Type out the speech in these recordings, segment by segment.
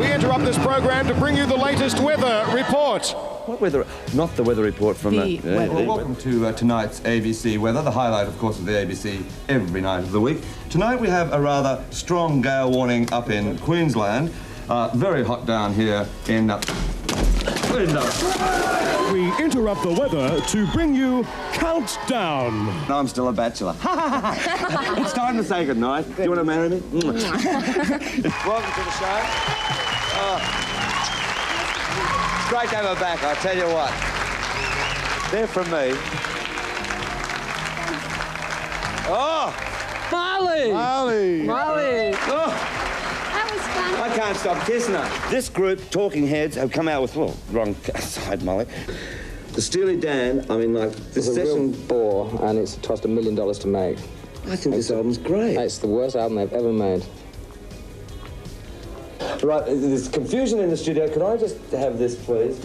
We interrupt this program to bring you the latest weather report. What weather? Not the weather report from the... Well, welcome to tonight's ABC weather, the highlight, of course, of the ABC every night of the week. Tonight we have a rather strong gale warning up in Queensland. Very hot down here in... We interrupt the weather to bring you Countdown. No, I'm still a bachelor. It's time to say goodnight. Do you want to marry me? Welcome to the show. It's great to have her back, I tell you what. They're from me. Oh! Marley! Oh! I can't stop kissing her. This group, Talking Heads, have come out with... Well, wrong side, Molly. The Steely Dan, I mean, like, this It's a session... real bore, and it's cost $1 million to make. I think this album's great. It's the worst album they've ever made. Right, there's confusion in the studio. Could I just have this, please?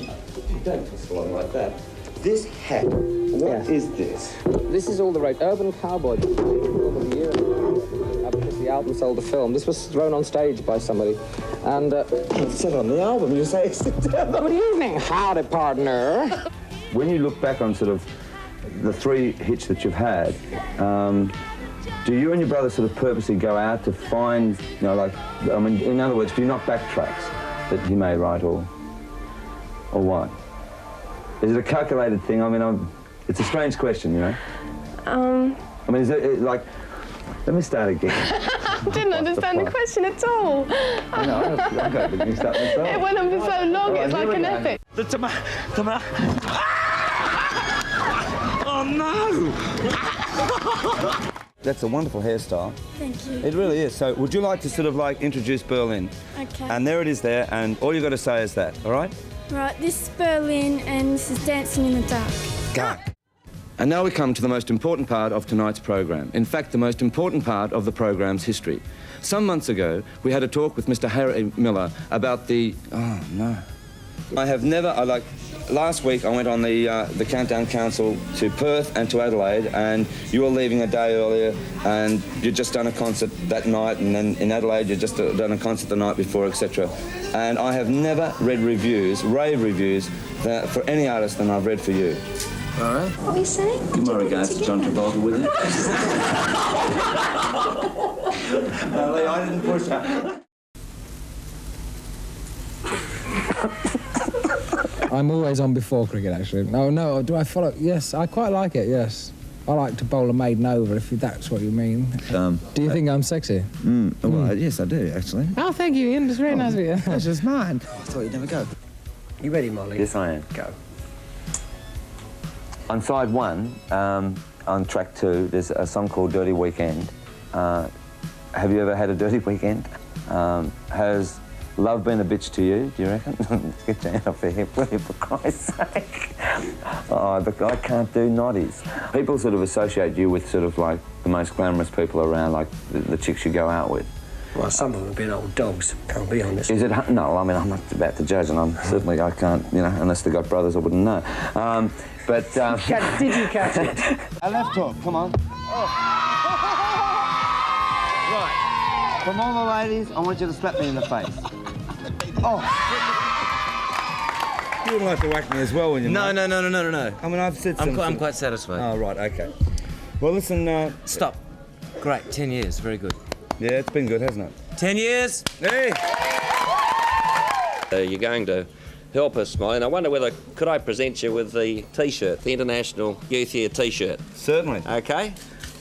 Don't twist along like that. This hat, what is this? This is all the rage. Urban Cowboy. Of the year because the album sold the film. This was thrown on stage by somebody, and It said on the album, you say it's the devil. good evening, howdy, partner. When you look back on sort of the 3 hits that you've had, do you and your brother sort of purposely go out to find, you know, like, I mean, in other words, do you not back tracks that he may write, or what? Is it a calculated thing? I mean, it's a strange question, you know? I mean, is it like... Let me start again. I didn't understand the question at all. I know, I've got to start myself. It went on for so long, Right, it's like here an we go. epic. The tomato. Oh no! That's a wonderful hairstyle. Thank you. It really is. So would you like to sort of like introduce Berlin? Okay. And there it is there, and all you've got to say is that, all right? Right, this is Berlin and this is Dancing in the Dark. Go. And now we come to the most important part of tonight's program. In fact, the most important part of the program's history. Some months ago, we had a talk with Mr. Harry Miller about the... Oh, no. I have never... Last week, I went on the Countdown Council to Perth and to Adelaide, and you were leaving a day earlier, and you'd just done a concert that night, and then in Adelaide, you'd just done a concert the night before, etc. And I have never read rave reviews, for any artist than I've read for you. All right? What are you saying? Give my regards to John Travolta with you. No, Lee, I didn't push her. I'm always on before cricket, actually. Oh, no, do I follow? Yes, I quite like it, yes. I like to bowl a maiden over, if that's what you mean. Do you think I'm sexy? Well, yes, I do, actually. Oh, thank you, Ian. It's very nice of you. That's just mine. I thought you'd never go. You ready, Molly? Yes, I am. Go. On side 1, on track 2, there's a song called Dirty Weekend. Have you ever had a dirty weekend? Has love been a bitch to you, do you reckon? Get your hand off your hip, will you, for Christ's sake? Oh, but I can't do noddies. People sort of associate you with sort of like the most glamorous people around, like the chicks you go out with. Well, some of them have been old dogs, I'll be honest. Is it? No, I mean, I'm not about to judge, and certainly I can't, you know, unless they've got brothers, I wouldn't know. Did you catch it? A left hook, come on. Oh. Right. From all the ladies, I want you to slap me in the face. Oh. You wouldn't like to whack me as well when you... No. I mean, I've said something. I'm quite satisfied. Oh, right, OK. Well, listen, Stop. Great, 10 years, very good. Yeah, it's been good, hasn't it? 10 years? Hey! You're going to help us, Molly, and I wonder whether could I present you with the T-shirt, the International Youth Year T-shirt. Certainly. Okay?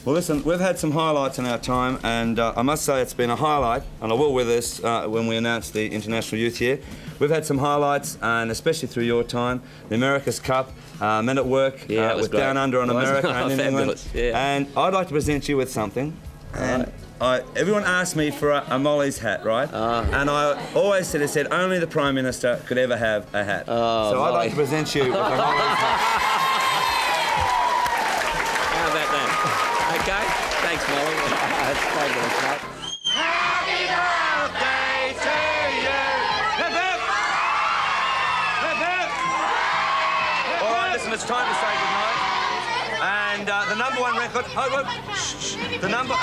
Well, listen, we've had some highlights in our time, and I must say it's been a highlight, and I will with this when we announce the International Youth Year. We've had some highlights, and especially through your time, the America's Cup, Men at Work with great. Down Under on America and in England. Yeah. And I'd like to present you with something. And everyone asked me for a Molly's hat, right? And I always said, only the Prime Minister could ever have a hat. So I'd like to present you with a Molly's hat. How about that? Okay? Thanks, Molly. That's fabulous, mate. Happy birthday to you! Hip hip! Hip hip! All right, listen, it's time to say goodnight. And the number one record... The number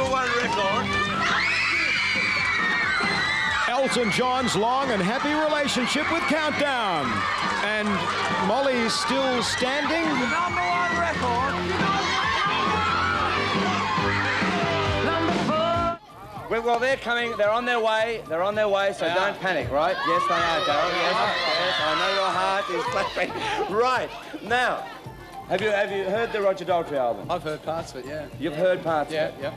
one record Elton John's long and happy relationship with Countdown. And Molly's still standing. Number one record. Well, they're coming. They're on their way. They're on their way, so don't panic, right? Yes, they are, Darryl. Yes, I know your heart is fluttering. Right, now, have you heard the Roger Daltrey album? I've heard parts of it, yeah. You've heard parts of it? Yeah.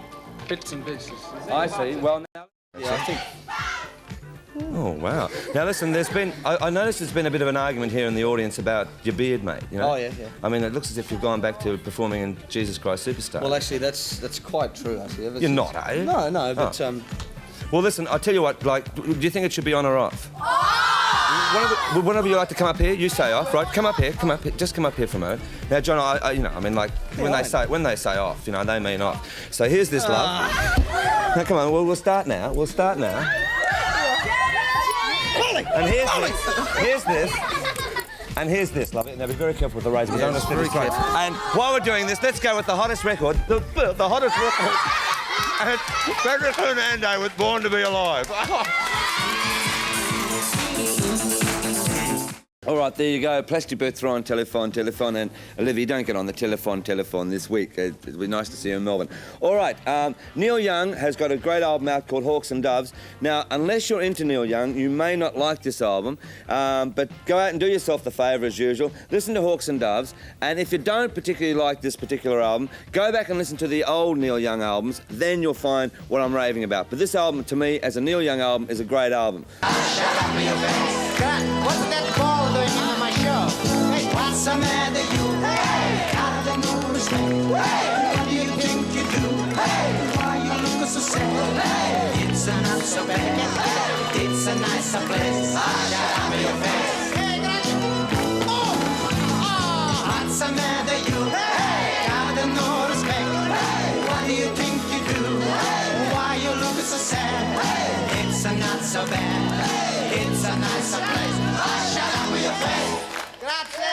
Bits and pieces. I see. Well, now... Yeah, I think... Oh, wow. Now, listen, I noticed there's been a bit of an argument here in the audience about your beard, mate, you know? Oh, yeah. I mean, it looks as if you've gone back to performing in Jesus Christ Superstar. Well, actually, that's quite true, actually. You're not, are you? No, but... Oh. Well, listen, I'll tell you what, like, do you think it should be on or off? One of you like to come up here? You say off, right? Come up here, just come up here for a moment. Now, John, I mean, like, when they say off, you know, they mean off. So here's this, love. Now, come on, we'll start now. And here's this. And here's this, love it. Now be very careful with the razor. Don't slip it straight. And while we're doing this, let's go with the hottest record. The hottest record. And Frederick Hernando was Born to Be Alive. All right, there you go. Plastic Booth, throw on telephone. And Olivia, don't get on the telephone this week. It'd be nice to see you in Melbourne. All right, Neil Young has got a great album out called Hawks and Doves. Now, unless you're into Neil Young, you may not like this album, but go out and do yourself the favour as usual. Listen to Hawks and Doves, and if you don't particularly like this particular album, go back and listen to the old Neil Young albums. Then you'll find what I'm raving about. But this album, to me, as a Neil Young album, is a great album. Wasn't that the ball doing on my show? Hey, what's the matter, you? Hey, got no respect. Hey, what do you think you do? Hey, why you look so sad? Hey, it's not so bad. Hey, it's a nicer place. Shut up your face. Hey, what's the matter, you? Hey, got no respect. Hey, what do you think you do? Hey, why you look so sad? Hey, it's not so bad. It's a nicer place. Shut up with your face. Grazie.